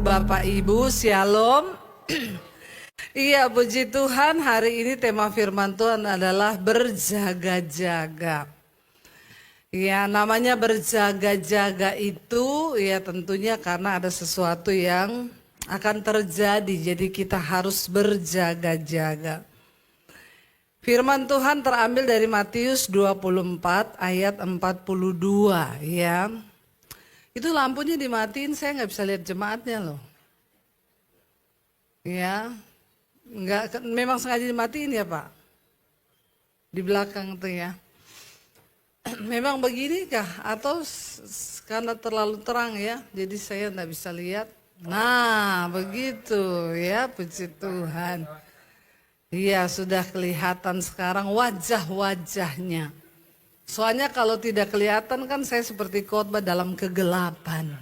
Bapak Ibu, Shalom. Iya, puji Tuhan, hari ini tema firman Tuhan adalah berjaga-jaga. Ya, namanya berjaga-jaga itu ya tentunya karena ada sesuatu yang akan terjadi, jadi kita harus berjaga-jaga. Firman Tuhan terambil dari Matius 24 ayat 42 ya. Itu lampunya dimatiin, saya nggak bisa lihat jemaatnya loh. Ya, nggak, memang sengaja dimatiin ya Pak? Di belakang tuh ya. Memang begini kah? Atau karena terlalu terang ya, jadi saya nggak bisa lihat. Nah, begitu ya, puji Tuhan. Iya, sudah kelihatan sekarang wajah-wajahnya. Soalnya kalau tidak kelihatan kan saya seperti khotbah dalam kegelapan.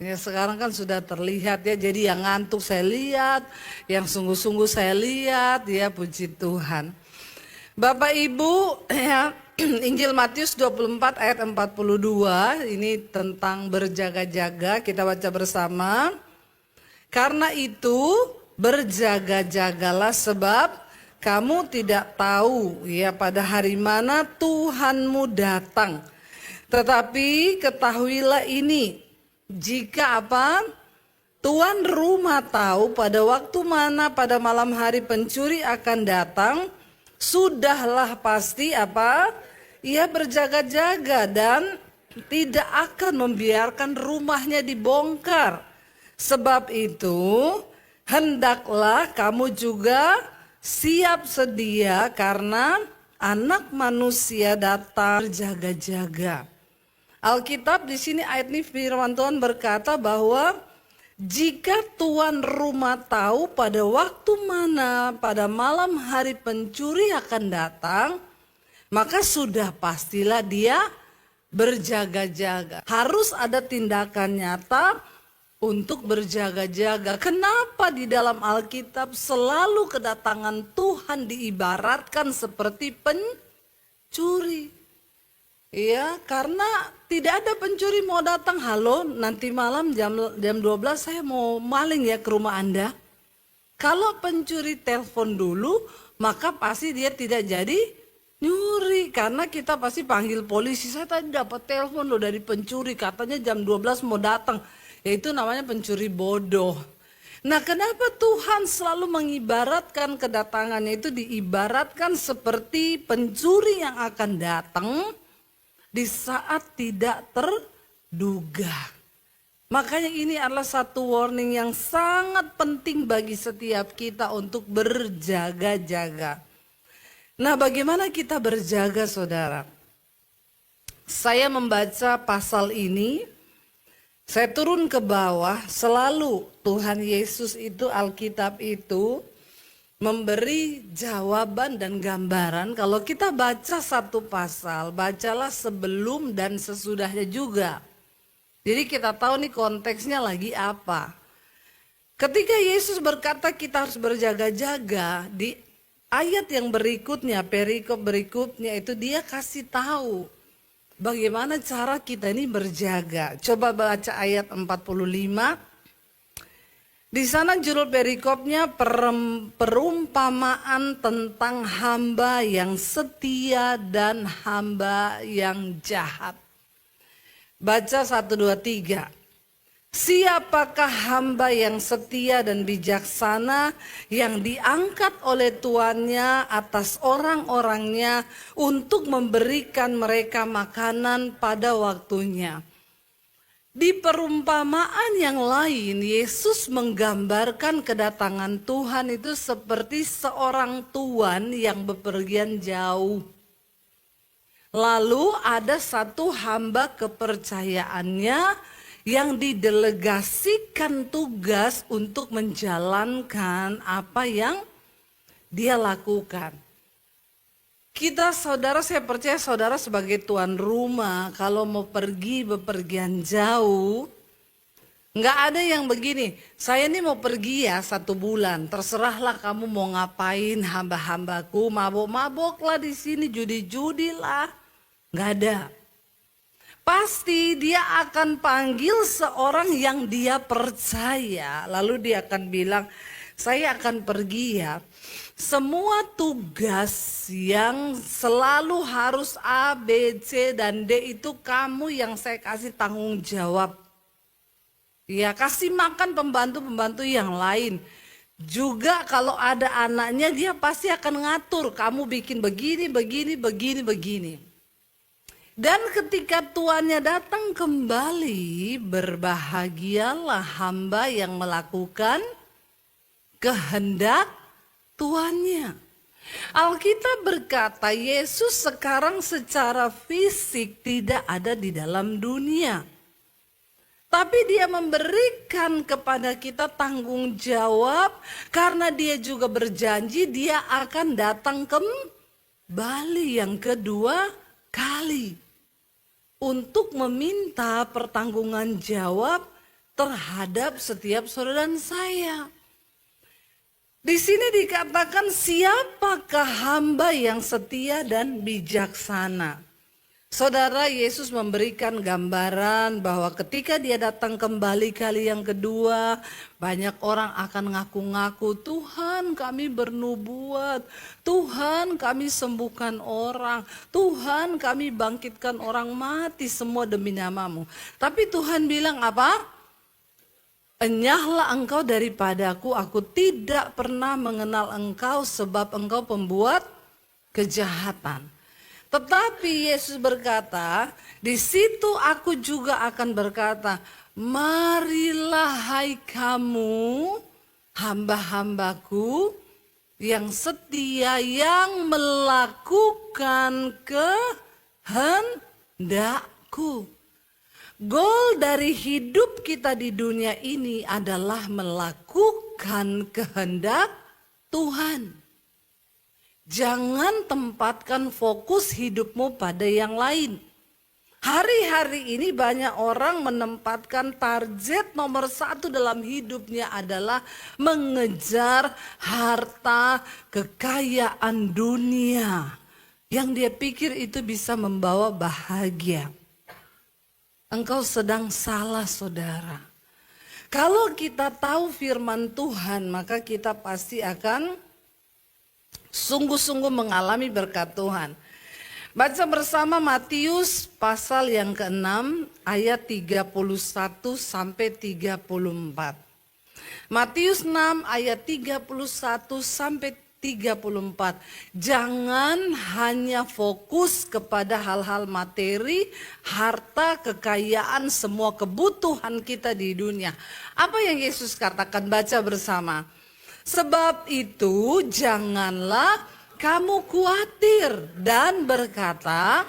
Ya, sekarang kan sudah terlihat ya, jadi yang ngantuk saya lihat, yang sungguh-sungguh saya lihat, ya puji Tuhan. Bapak Ibu, ya, Injil Matius 24 ayat 42, ini tentang berjaga-jaga, kita baca bersama. Karena itu berjaga-jagalah sebab kamu tidak tahu ya pada hari mana Tuhanmu datang. Tetapi ketahuilah ini, jika apa? Tuan rumah tahu pada waktu mana pada malam hari pencuri akan datang, sudahlah pasti apa? Ia berjaga-jaga dan tidak akan membiarkan rumahnya dibongkar. Sebab itu, hendaklah kamu juga siap sedia karena anak manusia datang berjaga-jaga. Alkitab di sini ayat ini firman Tuhan berkata bahwa jika tuan rumah tahu pada waktu mana pada malam hari pencuri akan datang, maka sudah pastilah dia berjaga-jaga. Harus ada tindakan nyata untuk berjaga-jaga. Kenapa di dalam Alkitab selalu kedatangan Tuhan diibaratkan seperti pencuri? Ya, karena tidak ada pencuri mau datang, halo nanti malam jam 12 saya mau maling ya ke rumah Anda. Kalau pencuri telepon dulu, maka pasti dia tidak jadi nyuri. Karena kita pasti panggil polisi, saya tadi dapat telepon loh dari pencuri, katanya jam 12 mau datang. Yaitu namanya pencuri bodoh. Nah, kenapa Tuhan selalu mengibaratkan kedatangannya itu diibaratkan seperti pencuri yang akan datang di saat tidak terduga. Makanya ini adalah satu warning yang sangat penting bagi setiap kita untuk berjaga-jaga. Nah, bagaimana kita berjaga, saudara? Saya membaca pasal ini, saya turun ke bawah, selalu Tuhan Yesus itu, Alkitab itu memberi jawaban dan gambaran. Kalau kita baca satu pasal, bacalah sebelum dan sesudahnya juga. Jadi kita tahu nih konteksnya lagi apa. Ketika Yesus berkata kita harus berjaga-jaga, di ayat yang berikutnya, perikop berikutnya itu dia kasih tahu bagaimana cara kita ini berjaga. Coba baca ayat 45. Di sana judul perikopnya perumpamaan tentang hamba yang setia dan hamba yang jahat. Baca 1, 2, 3. Siapakah hamba yang setia dan bijaksana yang diangkat oleh tuannya atas orang-orangnya untuk memberikan mereka makanan pada waktunya? Di perumpamaan yang lain, Yesus menggambarkan kedatangan Tuhan itu seperti seorang tuan yang bepergian jauh. Lalu ada satu hamba kepercayaannya yang didelegasikan tugas untuk menjalankan apa yang dia lakukan. Kita saudara, saya percaya saudara sebagai tuan rumah, kalau mau pergi bepergian jauh, nggak ada yang begini, saya ini mau pergi ya 1 bulan, terserahlah kamu mau ngapain hamba-hambaku, mabok-mabok lah di sini, judi-judi lah, nggak ada. Pasti dia akan panggil seorang yang dia percaya. Lalu dia akan bilang, saya akan pergi ya. Semua tugas yang selalu harus A, B, C, dan D itu kamu yang saya kasih tanggung jawab. Ya, kasih makan pembantu-pembantu yang lain. Juga kalau ada anaknya dia pasti akan ngatur. Kamu bikin begini, begini, begini, begini. Dan ketika tuannya datang kembali, berbahagialah hamba yang melakukan kehendak tuannya. Alkitab berkata Yesus sekarang secara fisik tidak ada di dalam dunia. Tapi dia memberikan kepada kita tanggung jawab karena dia juga berjanji dia akan datang kembali yang kedua kali. Untuk meminta pertanggungan jawab terhadap setiap saudara dan saya. Di sini dikatakan siapakah hamba yang setia dan bijaksana. Saudara, Yesus memberikan gambaran bahwa ketika dia datang kembali kali yang kedua, banyak orang akan ngaku-ngaku, Tuhan kami bernubuat, Tuhan kami sembuhkan orang, Tuhan kami bangkitkan orang mati, semua demi namamu. Tapi Tuhan bilang apa? Enyahlah engkau daripadaku, aku tidak pernah mengenal engkau sebab engkau pembuat kejahatan. Tetapi Yesus berkata, di situ aku juga akan berkata, marilah hai kamu hamba-hambaku yang setia yang melakukan kehendakku. Goal dari hidup kita di dunia ini adalah melakukan kehendak Tuhan. Jangan tempatkan fokus hidupmu pada yang lain. Hari-hari ini banyak orang menempatkan target nomor 1 dalam hidupnya adalah mengejar harta kekayaan dunia. Yang dia pikir itu bisa membawa bahagia. Engkau sedang salah, saudara. Kalau kita tahu firman Tuhan, maka kita pasti akan sungguh-sungguh mengalami berkat Tuhan. Baca bersama Matius pasal yang ke-6 ayat 31 sampai 34. Matius 6 ayat 31 sampai 34. Jangan hanya fokus kepada hal-hal materi, harta, kekayaan, semua kebutuhan kita di dunia. Apa yang Yesus katakan? Baca bersama. Sebab itu janganlah kamu khawatir dan berkata,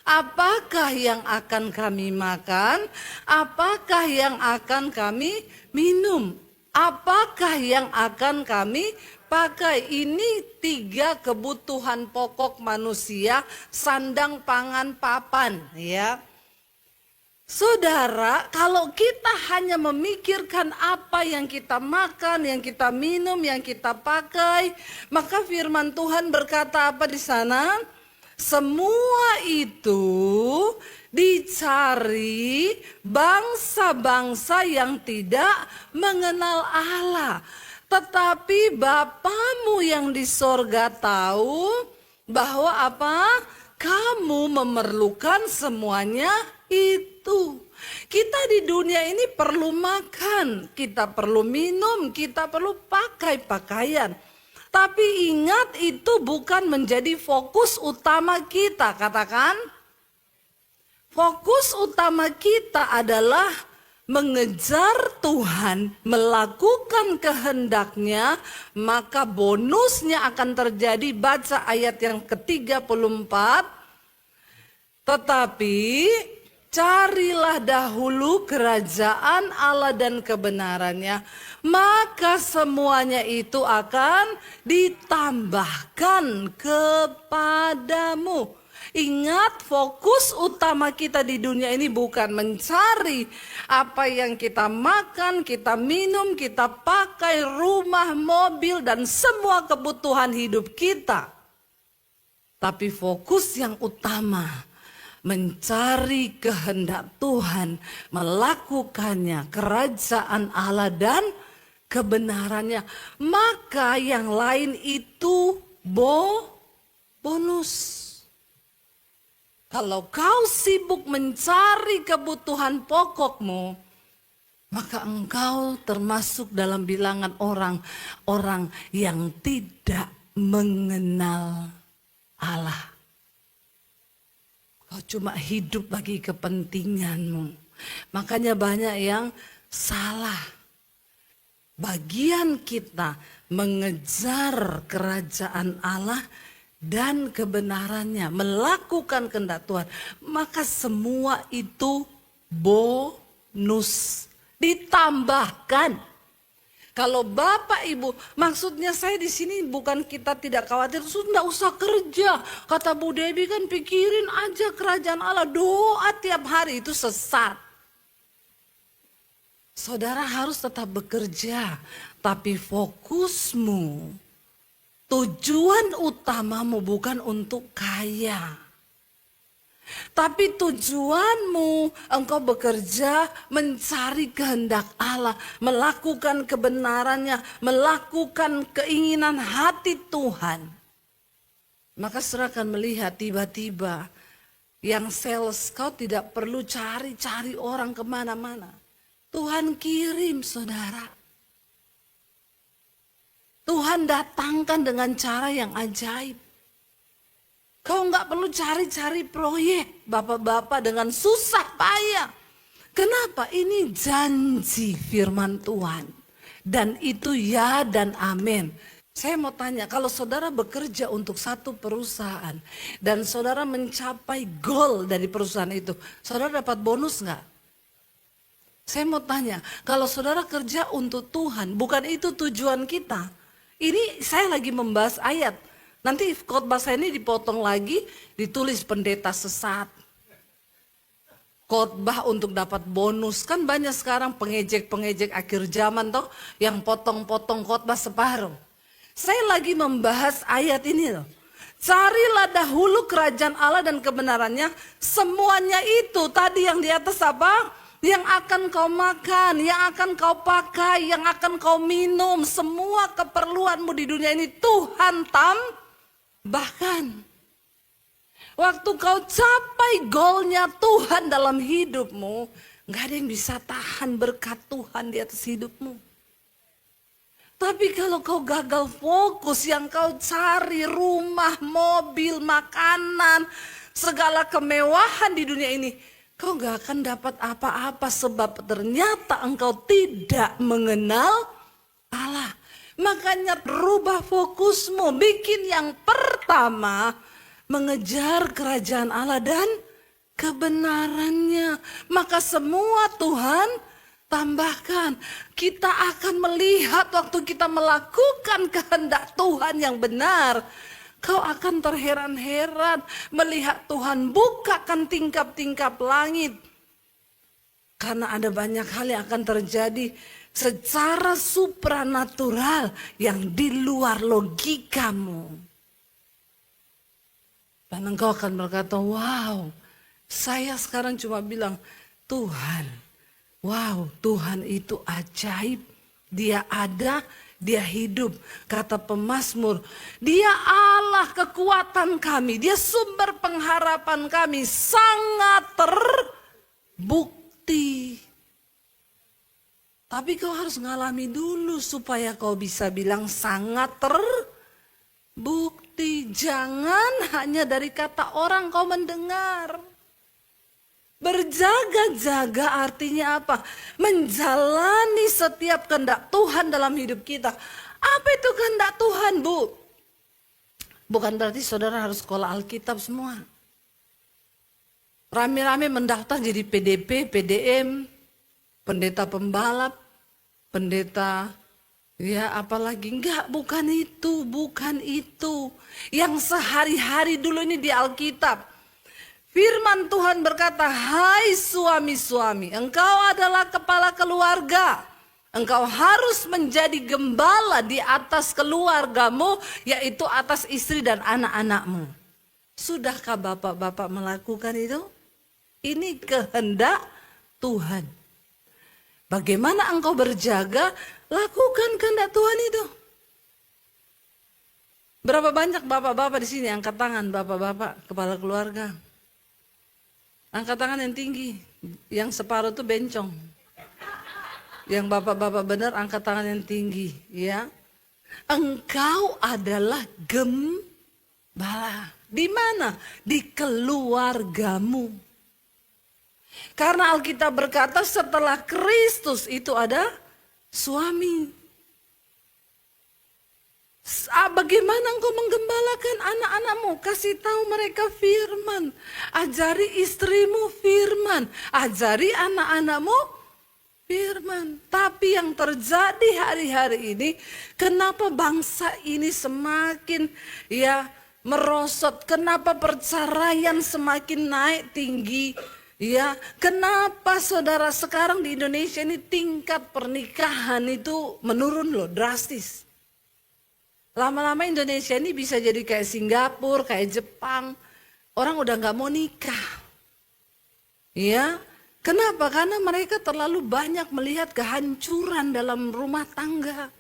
apakah yang akan kami makan? Apakah yang akan kami minum? Apakah yang akan kami pakai? Ini 3 kebutuhan pokok manusia, sandang, pangan, papan, ya. Saudara, kalau kita hanya memikirkan apa yang kita makan, yang kita minum, yang kita pakai, maka firman Tuhan berkata apa di sana? Semua itu dicari bangsa-bangsa yang tidak mengenal Allah. Tetapi Bapamu yang di sorga tahu bahwa apa? Kamu memerlukan semuanya itu. Kita di dunia ini perlu makan, kita perlu minum, kita perlu pakai pakaian. Tapi ingat, itu bukan menjadi fokus utama kita. Katakan, fokus utama kita adalah mengejar Tuhan, melakukan kehendaknya, maka bonusnya akan terjadi. Baca ayat yang ke-34. Tetapi carilah dahulu kerajaan Allah dan kebenarannya, maka semuanya itu akan ditambahkan kepadamu. Ingat, fokus utama kita di dunia ini bukan mencari apa yang kita makan, kita minum, kita pakai, rumah, mobil, dan semua kebutuhan hidup kita. Tapi fokus yang utama mencari kehendak Tuhan, melakukannya, kerajaan Allah dan kebenarannya. Maka yang lain itu bonus. Kalau kau sibuk mencari kebutuhan pokokmu, maka engkau termasuk dalam bilangan orang-orang yang tidak mengenal Allah. Kau cuma hidup bagi kepentinganmu. Makanya banyak yang salah. Bagian kita mengejar kerajaan Allah dan kebenarannya, melakukan kehendak Tuhan, maka semua itu bonus, ditambahkan. Kalau Bapak Ibu, maksudnya saya di sini bukan kita tidak khawatir, sudah usah kerja. Kata Bu Debbie kan pikirin aja kerajaan Allah, doa tiap hari, itu sesat. Saudara harus tetap bekerja, tapi fokusmu, tujuan utamamu bukan untuk kaya. Tapi tujuanmu, engkau bekerja mencari kehendak Allah, melakukan kebenarannya, melakukan keinginan hati Tuhan. Maka saudara akan melihat tiba-tiba yang sales, kau tidak perlu cari-cari orang kemana-mana. Tuhan kirim saudara. Tuhan datangkan dengan cara yang ajaib. Kau nggak perlu cari-cari proyek, bapak-bapak dengan susah payah. Kenapa? Ini janji firman Tuhan. Dan itu ya dan amin. Saya mau tanya, kalau saudara bekerja untuk satu perusahaan dan saudara mencapai goal dari perusahaan itu, saudara dapat bonus nggak? Saya mau tanya, kalau saudara kerja untuk Tuhan, bukan itu tujuan kita. Ini saya lagi membahas ayat. Nanti khotbah saya ini dipotong lagi, ditulis pendeta sesat. Khotbah untuk dapat bonus. Kan banyak sekarang pengejek-pengejek akhir zaman toh, yang potong-potong khotbah separuh. Saya lagi membahas ayat ini loh. Carilah dahulu kerajaan Allah dan kebenarannya. Semuanya itu tadi yang di atas apa? Yang akan kau makan, yang akan kau pakai, yang akan kau minum. Semua keperluanmu di dunia ini Tuhan bahkan waktu kau capai goalnya Tuhan dalam hidupmu, gak ada yang bisa tahan berkat Tuhan di atas hidupmu. Tapi kalau kau gagal fokus, yang kau cari rumah, mobil, makanan, segala kemewahan di dunia ini, kau gak akan dapat apa-apa sebab ternyata engkau tidak mengenal Allah. Makanya rubah fokusmu, bikin yang pertama mengejar kerajaan Allah dan kebenarannya. Maka semua Tuhan tambahkan. Kita akan melihat waktu kita melakukan kehendak Tuhan yang benar. Kau akan terheran-heran melihat Tuhan bukakan tingkap-tingkap langit. Karena ada banyak hal yang akan terjadi secara supranatural yang di luar logikamu. Dan engkau akan berkata, wow, saya sekarang cuma bilang, Tuhan, wow, Tuhan itu ajaib. Dia ada, dia hidup. Kata pemazmur, dia Allah kekuatan kami, dia sumber pengharapan kami, sangat terbukti. Tapi kau harus ngalami dulu supaya kau bisa bilang sangat terbukti. Jangan hanya dari kata orang kau mendengar. Berjaga-jaga artinya apa? Menjalani setiap kehendak Tuhan dalam hidup kita. Apa itu kehendak Tuhan, Bu? Bukan berarti saudara harus sekolah Alkitab semua. Rame-rame mendaftar jadi PDP, PDM, pendeta pembalap, pendeta, ya apalagi, enggak, bukan itu, bukan itu. Yang sehari-hari dulu ini di Alkitab. Firman Tuhan berkata, hai suami-suami, engkau adalah kepala keluarga. Engkau harus menjadi gembala di atas keluargamu, yaitu atas istri dan anak-anakmu. Sudahkah bapak-bapak melakukan itu? Ini kehendak Tuhan. Bagaimana engkau berjaga? Lakukan kehendak Tuhan itu. Berapa banyak bapak-bapak di sini angkat tangan, bapak-bapak kepala keluarga. Angkat tangan yang tinggi, yang separuh itu bencong. Yang bapak-bapak benar angkat tangan yang tinggi, ya. Engkau adalah gembala. Di mana? Di keluargamu. Karena Alkitab berkata setelah Kristus itu ada suami. Bagaimana engkau menggembalakan anak-anakmu? Kasih tahu mereka firman. Ajari istrimu firman. Ajari anak-anakmu firman. Tapi yang terjadi hari-hari ini, kenapa bangsa ini semakin merosot? Kenapa perceraian semakin naik tinggi? Ya, kenapa saudara sekarang di Indonesia ini tingkat pernikahan itu menurun loh, drastis. Lama-lama Indonesia ini bisa jadi kayak Singapura, kayak Jepang. Orang udah gak mau nikah. Ya, kenapa? Karena mereka terlalu banyak melihat kehancuran dalam rumah tangga.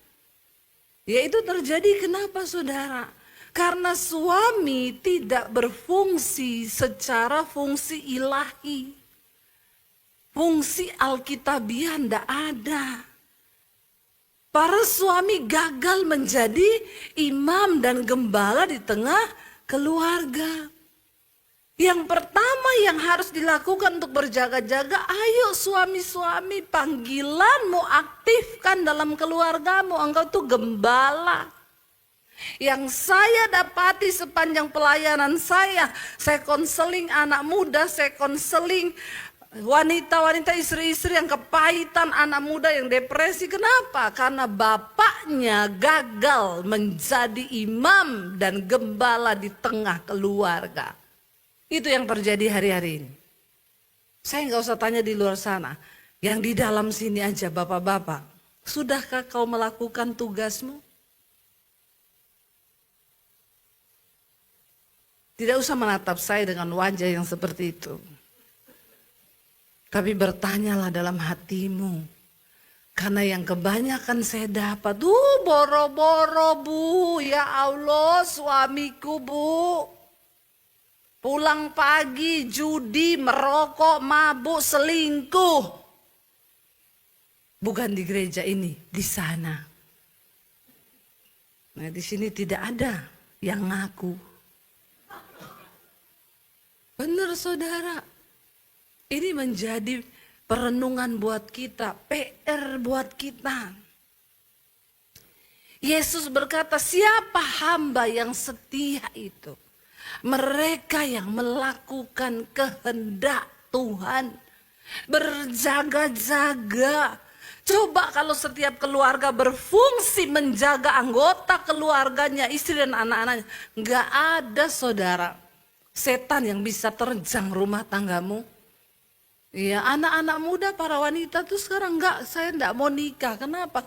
Ya itu terjadi kenapa saudara? Karena suami tidak berfungsi secara fungsi ilahi. Fungsi alkitabiah tidak ada. Para suami gagal menjadi imam dan gembala di tengah keluarga. Yang pertama yang harus dilakukan untuk berjaga-jaga, ayo suami-suami, panggilanmu aktifkan dalam keluargamu, engkau tuh gembala. Yang saya dapati sepanjang pelayanan saya konseling anak muda, saya konseling wanita-wanita, istri-istri yang kepahitan, anak muda yang depresi. Kenapa? Karena bapaknya gagal menjadi imam dan gembala di tengah keluarga. Itu yang terjadi hari-hari ini. Saya nggak usah tanya di luar sana. Yang di dalam sini aja bapak-bapak. Sudahkah kau melakukan tugasmu? Tidak usah menatap saya dengan wajah yang seperti itu. Tapi bertanyalah dalam hatimu. Karena yang kebanyakan saya dapat, boro-boro bu, ya Allah suamiku bu. Pulang pagi, judi, merokok, mabuk, selingkuh. Bukan di gereja ini, di sana. Nah di sini tidak ada yang ngaku. Benar saudara. Ini menjadi perenungan buat kita, PR buat kita. Yesus berkata, siapa hamba yang setia itu? Mereka yang melakukan kehendak Tuhan. Berjaga-jaga. Coba kalau setiap keluarga berfungsi menjaga anggota keluarganya, istri dan anak-anaknya. Enggak ada saudara, setan yang bisa terjang rumah tanggamu. Ya, anak-anak muda, para wanita tuh sekarang saya enggak mau nikah. Kenapa?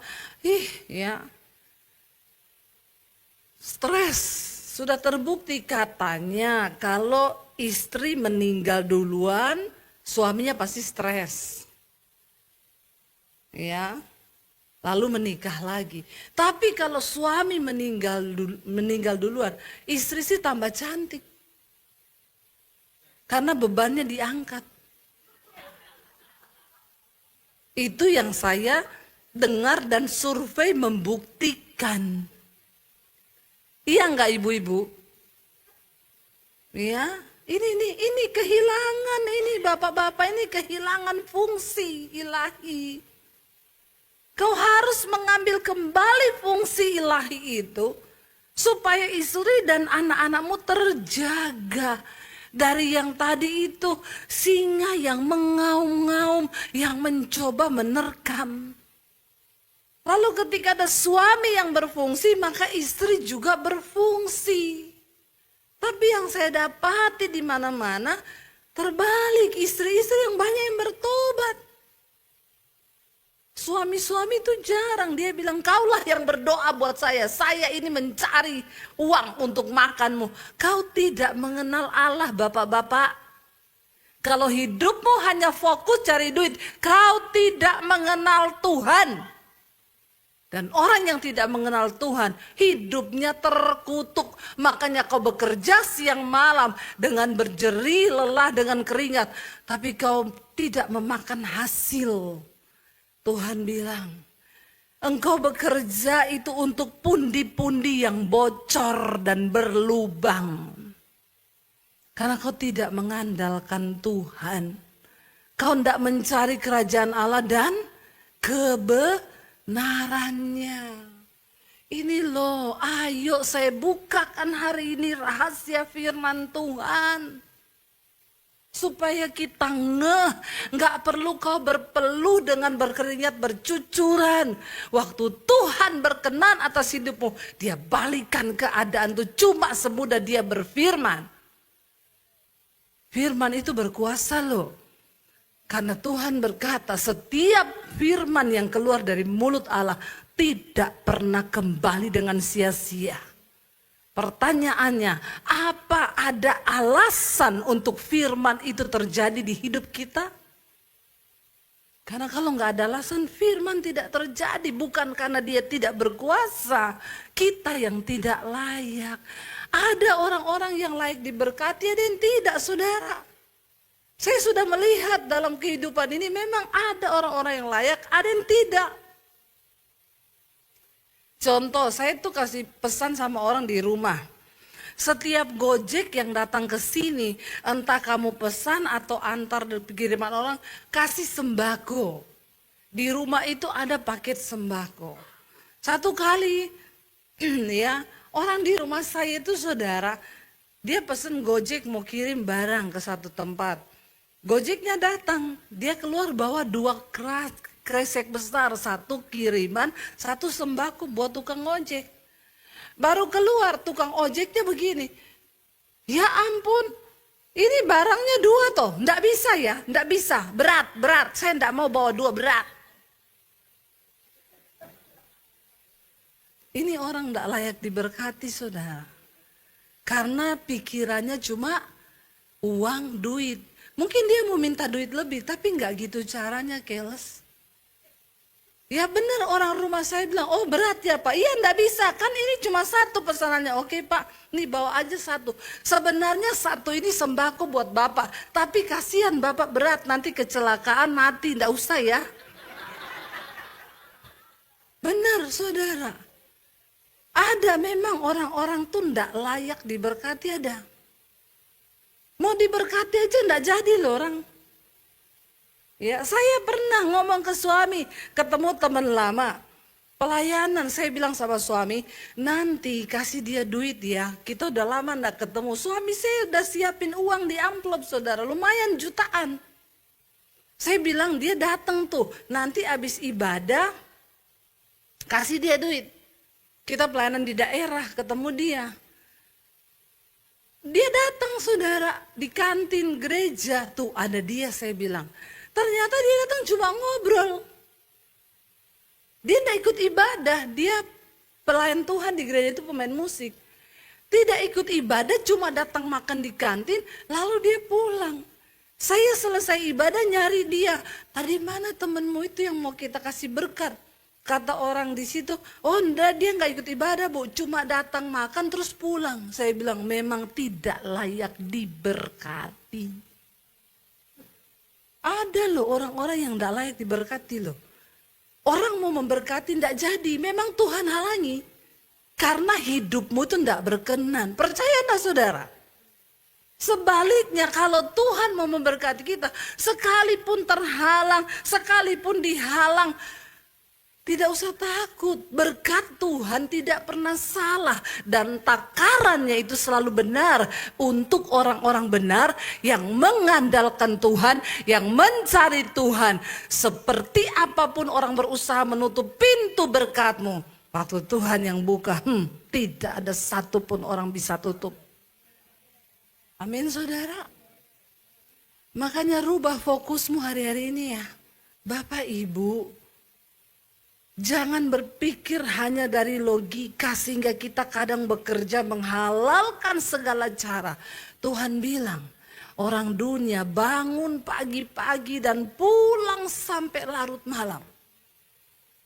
Stres. Sudah terbukti katanya kalau istri meninggal duluan, suaminya pasti stres. Ya. Lalu menikah lagi. Tapi kalau suami meninggal duluan, istri sih tambah cantik. Karena bebannya diangkat. Itu yang saya dengar dan survei membuktikan. Iya enggak ibu-ibu? Ya, ini kehilangan, ini bapak-bapak ini kehilangan fungsi ilahi. Kau harus mengambil kembali fungsi ilahi itu supaya istri dan anak-anakmu terjaga. Dari yang tadi itu singa yang mengaum-ngaum, yang mencoba menerkam. Lalu ketika ada suami yang berfungsi, maka istri juga berfungsi. Tapi yang saya dapati di mana-mana, terbalik, istri-istri yang banyak yang bertobat. Suami-suami itu jarang, dia bilang kaulah yang berdoa buat saya ini mencari uang untuk makanmu. Kau tidak mengenal Allah bapak-bapak. Kalau hidupmu hanya fokus cari duit, kau tidak mengenal Tuhan. Dan orang yang tidak mengenal Tuhan, hidupnya terkutuk. Makanya kau bekerja siang malam dengan berjerih, lelah, dengan keringat. Tapi kau tidak memakan hasil. Tuhan bilang, engkau bekerja itu untuk pundi-pundi yang bocor dan berlubang. Karena kau tidak mengandalkan Tuhan. Kau tidak mencari kerajaan Allah dan kebenarannya. Ini loh, ayo saya bukakan hari ini rahasia firman Tuhan. Supaya kita ngeh, gak perlu kau berpeluh dengan berkeringat bercucuran. Waktu Tuhan berkenan atas hidupmu, dia balikan keadaan itu cuma semudah dia berfirman. Firman itu berkuasa loh. Karena Tuhan berkata setiap firman yang keluar dari mulut Allah tidak pernah kembali dengan sia-sia. Pertanyaannya, apa ada alasan untuk firman itu terjadi di hidup kita? Karena kalau nggak ada alasan, firman tidak terjadi. Bukan karena dia tidak berkuasa, kita yang tidak layak. Ada orang-orang yang layak diberkati, ada yang tidak, saudara. Saya sudah melihat dalam kehidupan ini memang ada orang-orang yang layak, ada yang tidak. Contoh, saya tuh kasih pesan sama orang di rumah. Setiap Gojek yang datang ke sini, entah kamu pesan atau antar kiriman orang, kasih sembako. Di rumah itu ada paket sembako. Satu kali, ya, orang di rumah saya itu saudara, dia pesen Gojek mau kirim barang ke satu tempat. Gojeknya datang, dia keluar bawa 2 kresek besar, 1 kiriman, 1 sembako buat tukang ojek. Baru keluar tukang ojeknya begini, ya ampun, ini barangnya 2 toh, nggak bisa ya, nggak bisa, berat, saya nggak mau bawa 2 berat. Ini orang nggak layak diberkati saudara, karena pikirannya cuma uang, duit. Mungkin dia mau minta duit lebih, tapi nggak gitu caranya, keles. Ya benar, orang rumah saya bilang, oh berat ya Pak. Iya enggak bisa, kan ini cuma 1 pesanannya. Oke Pak, nih bawa aja 1. Sebenarnya 1 ini sembako buat Bapak. Tapi kasihan Bapak berat, nanti kecelakaan mati, enggak usah ya. Benar saudara. Ada memang orang-orang tuh enggak layak diberkati, ada. Mau diberkati aja enggak jadi loh orang. Ya, saya pernah ngomong ke suami, ketemu teman lama, pelayanan, saya bilang sama suami, nanti kasih dia duit ya, kita udah lama gak ketemu. Suami saya udah siapin uang di amplop saudara, lumayan jutaan. Saya bilang dia datang tuh, nanti abis ibadah, kasih dia duit. Kita pelayanan di daerah, ketemu dia. Dia datang saudara, di kantin gereja, tuh ada dia saya bilang. Ternyata dia datang cuma ngobrol. Dia tidak ikut ibadah, dia pelayan Tuhan di gereja itu pemain musik. Tidak ikut ibadah, cuma datang makan di kantin, lalu dia pulang. Saya selesai ibadah nyari dia. Tadi mana temenmu itu yang mau kita kasih berkat? Kata orang di situ, oh enggak, dia nggak ikut ibadah Bu, cuma datang makan terus pulang. Saya bilang memang tidak layak diberkati. Ada loh orang-orang yang tidak layak diberkati loh. Orang mau memberkati tidak jadi, memang Tuhan halangi. Karena hidupmu itu tidak berkenan. Percaya tak saudara? Sebaliknya kalau Tuhan mau memberkati kita, sekalipun terhalang, sekalipun dihalang, tidak usah takut, berkat Tuhan tidak pernah salah dan takarannya itu selalu benar untuk orang-orang benar yang mengandalkan Tuhan, yang mencari Tuhan. Seperti apapun orang berusaha menutup pintu berkatmu, waktu Tuhan yang buka, tidak ada satupun orang bisa tutup. Amin saudara. Makanya rubah fokusmu hari-hari ini ya. Bapak Ibu, Jangan berpikir hanya dari logika sehingga kita kadang bekerja menghalalkan segala cara. Tuhan bilang, orang dunia bangun pagi-pagi dan pulang sampai larut malam.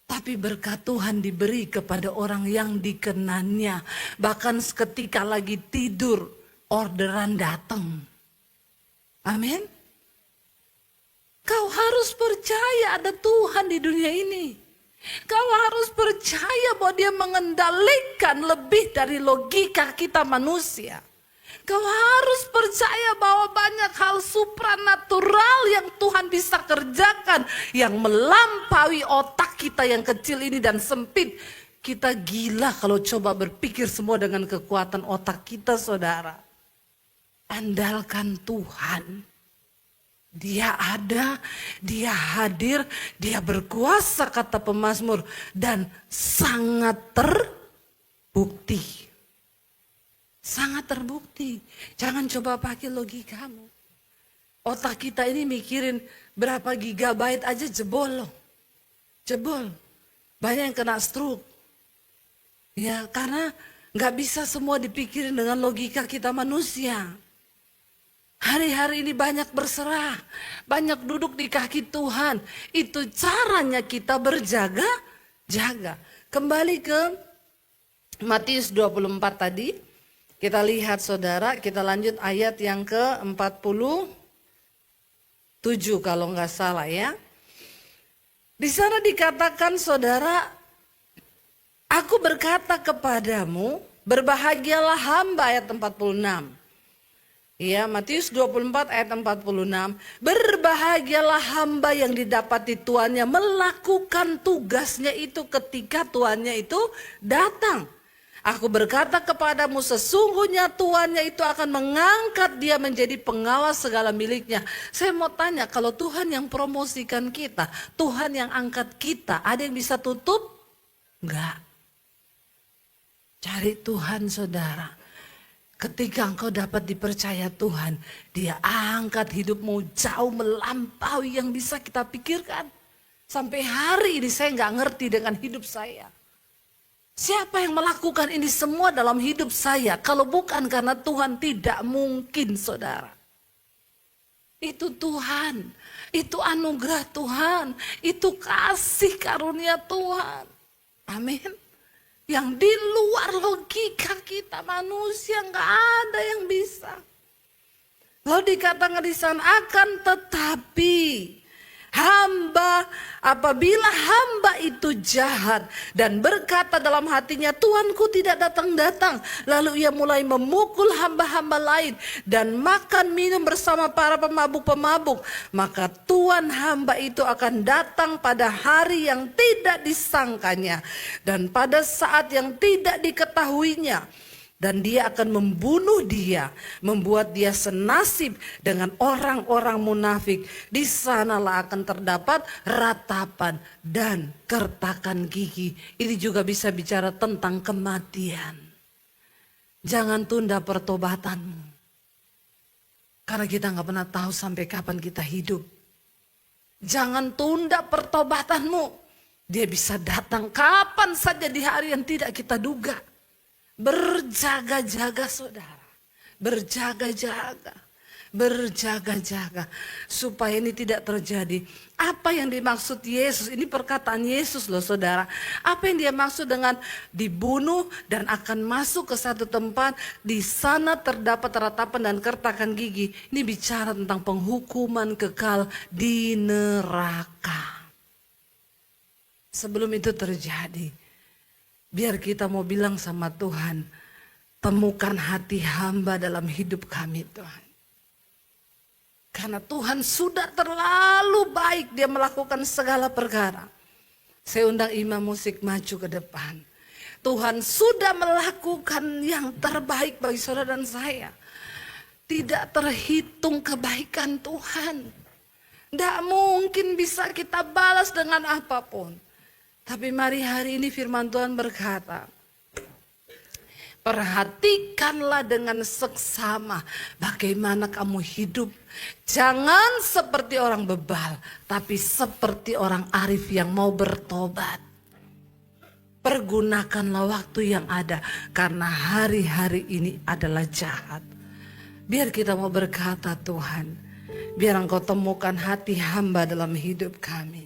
Tapi berkat Tuhan diberi kepada orang yang dikenannya. Bahkan ketika lagi tidur, orderan datang. Amin. Kau harus percaya ada Tuhan di dunia ini. Kau harus percaya bahwa Dia mengendalikan lebih dari logika kita manusia. Kau harus percaya bahwa banyak hal supranatural yang Tuhan bisa kerjakan, yang melampaui otak kita yang kecil ini dan sempit. Kita gila kalau coba berpikir semua dengan kekuatan otak kita, saudara. Andalkan Tuhan. Dia ada, Dia hadir, Dia berkuasa, kata pemazmur, dan sangat terbukti. Sangat terbukti. Jangan coba pakai logikamu. Otak kita ini mikirin berapa gigabyte aja jebol loh. Jebol. Banyak yang kena stroke. Ya, karena nggak bisa semua dipikirin dengan logika kita manusia. Hari-hari ini banyak berserah, banyak duduk di kaki Tuhan. Itu caranya kita berjaga-jaga. Kembali ke Matius 24 tadi. Kita lihat saudara, kita lanjut ayat yang ke-47 kalau nggak salah ya. Di sana dikatakan saudara, aku berkata kepadamu, berbahagialah hamba, ayat 46. Ya, Matius 24 ayat 46. Berbahagialah hamba yang didapati tuannya melakukan tugasnya itu ketika tuannya itu datang. Aku berkata kepadamu, sesungguhnya tuannya itu akan mengangkat dia menjadi pengawas segala miliknya. Saya mau tanya, kalau Tuhan yang promosikan kita, Tuhan yang angkat kita, ada yang bisa tutup? Enggak. Cari Tuhan saudara. Ketika engkau dapat dipercaya Tuhan, Dia angkat hidupmu jauh melampaui yang bisa kita pikirkan. Sampai hari ini saya nggak ngerti dengan hidup saya. Siapa yang melakukan ini semua dalam hidup saya? Kalau bukan karena Tuhan, tidak mungkin saudara. Itu Tuhan, itu anugerah Tuhan, itu kasih karunia Tuhan. Amin. Yang di luar logika kita manusia nggak ada yang bisa. Lalu dikatakan di sana, akan tetapi hamba, apabila hamba itu jahat dan berkata dalam hatinya, Tuanku tidak datang-datang. Lalu ia mulai memukul hamba-hamba lain dan makan minum bersama para pemabuk-pemabuk. Maka Tuan hamba itu akan datang pada hari yang tidak disangkanya dan pada saat yang tidak diketahuinya. Dan Dia akan membunuh dia, membuat dia senasib dengan orang-orang munafik. Di sanalah akan terdapat ratapan dan kertakan gigi. Ini juga bisa bicara tentang kematian. Jangan tunda pertobatanmu. Karena kita nggak pernah tahu sampai kapan kita hidup. Jangan tunda pertobatanmu. Dia bisa datang kapan saja di hari yang tidak kita duga. Berjaga-jaga saudara, berjaga-jaga, berjaga-jaga supaya ini tidak terjadi. Apa yang dimaksud Yesus, ini perkataan Yesus loh saudara. Apa yang Dia maksud dengan dibunuh dan akan masuk ke satu tempat, di sana terdapat ratapan dan kertakan gigi. Ini bicara tentang penghukuman kekal di neraka. Sebelum itu terjadi, biar kita mau bilang sama Tuhan, temukan hati hamba dalam hidup kami Tuhan. Karena Tuhan sudah terlalu baik, Dia melakukan segala perkara. Saya undang imam musik maju ke depan. Tuhan sudah melakukan yang terbaik bagi saudara dan saya. Tidak terhitung kebaikan Tuhan. Tidak mungkin bisa kita balas dengan apapun. Tapi mari hari ini firman Tuhan berkata, perhatikanlah dengan seksama bagaimana kamu hidup. Jangan seperti orang bebal, tapi seperti orang arif yang mau bertobat. Pergunakanlah waktu yang ada, karena hari-hari ini adalah jahat. Biar kita mau berkata, Tuhan, biar Engkau temukan hati hamba dalam hidup kami.